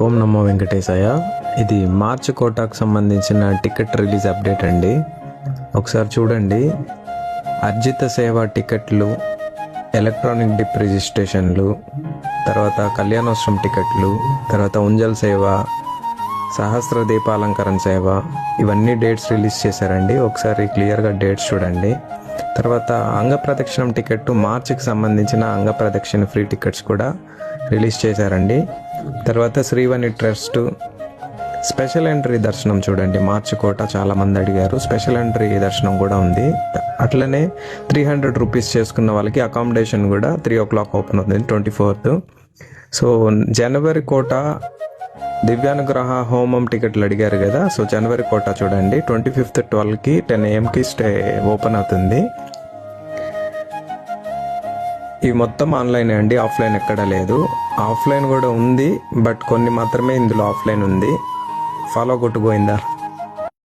ఓం నమో వెంకటేశాయ. ఇది మార్చ్ కోటాకు సంబంధించిన ticket release update అండి. ఒకసారి చూడండి. అర్జిత సేవ టికెట్లు, ఎలక్ట్రానిక్ డిప్ రిజిస్ట్రేషన్లు, తర్వాత కళ్యాణోత్సవం టికెట్లు, తర్వాత ఉంజల్ సేవ, సహస్ర దీపాలంకరణ సేవ, ఇవన్నీ డేట్స్ రిలీజ్ చేశారండి. ఒకసారి క్లియర్గా డేట్స్ చూడండి. తర్వాత అంగప్రదక్షిణం టికెట్, మార్చికి సంబంధించిన అంగప్రదక్షిణ ఫ్రీ టికెట్స్ కూడా రిలీజ్ చేశారండి. తర్వాత శ్రీవాణి ట్రస్ట్ స్పెషల్ ఎంట్రీ దర్శనం చూడండి. మార్చి కోట చాలామంది అడిగారు. స్పెషల్ ఎంట్రీ దర్శనం కూడా ఉంది. అట్లనే 300 రూపీస్ చేసుకున్న వాళ్ళకి అకామిడేషన్ కూడా 3 o'clock ఓపెన్ అవుతుంది 24th. సో జనవరి కోట దివ్యానుగ్రహ హోమం టికెట్లు అడిగారు కదా. సో జనవరి కోట చూడండి 25th 12కి 10 AM స్టే ఓపెన్ అవుతుంది. ఇవి మొత్తం ఆన్లైన్ అండి, ఆఫ్లైన్ ఎక్కడ లేదు. ఆఫ్లైన్ కూడా ఉంది, బట్ కొన్ని మాత్రమే ఇందులో ఆఫ్లైన్ ఉంది. ఫాలో కొట్టు గోయిందా.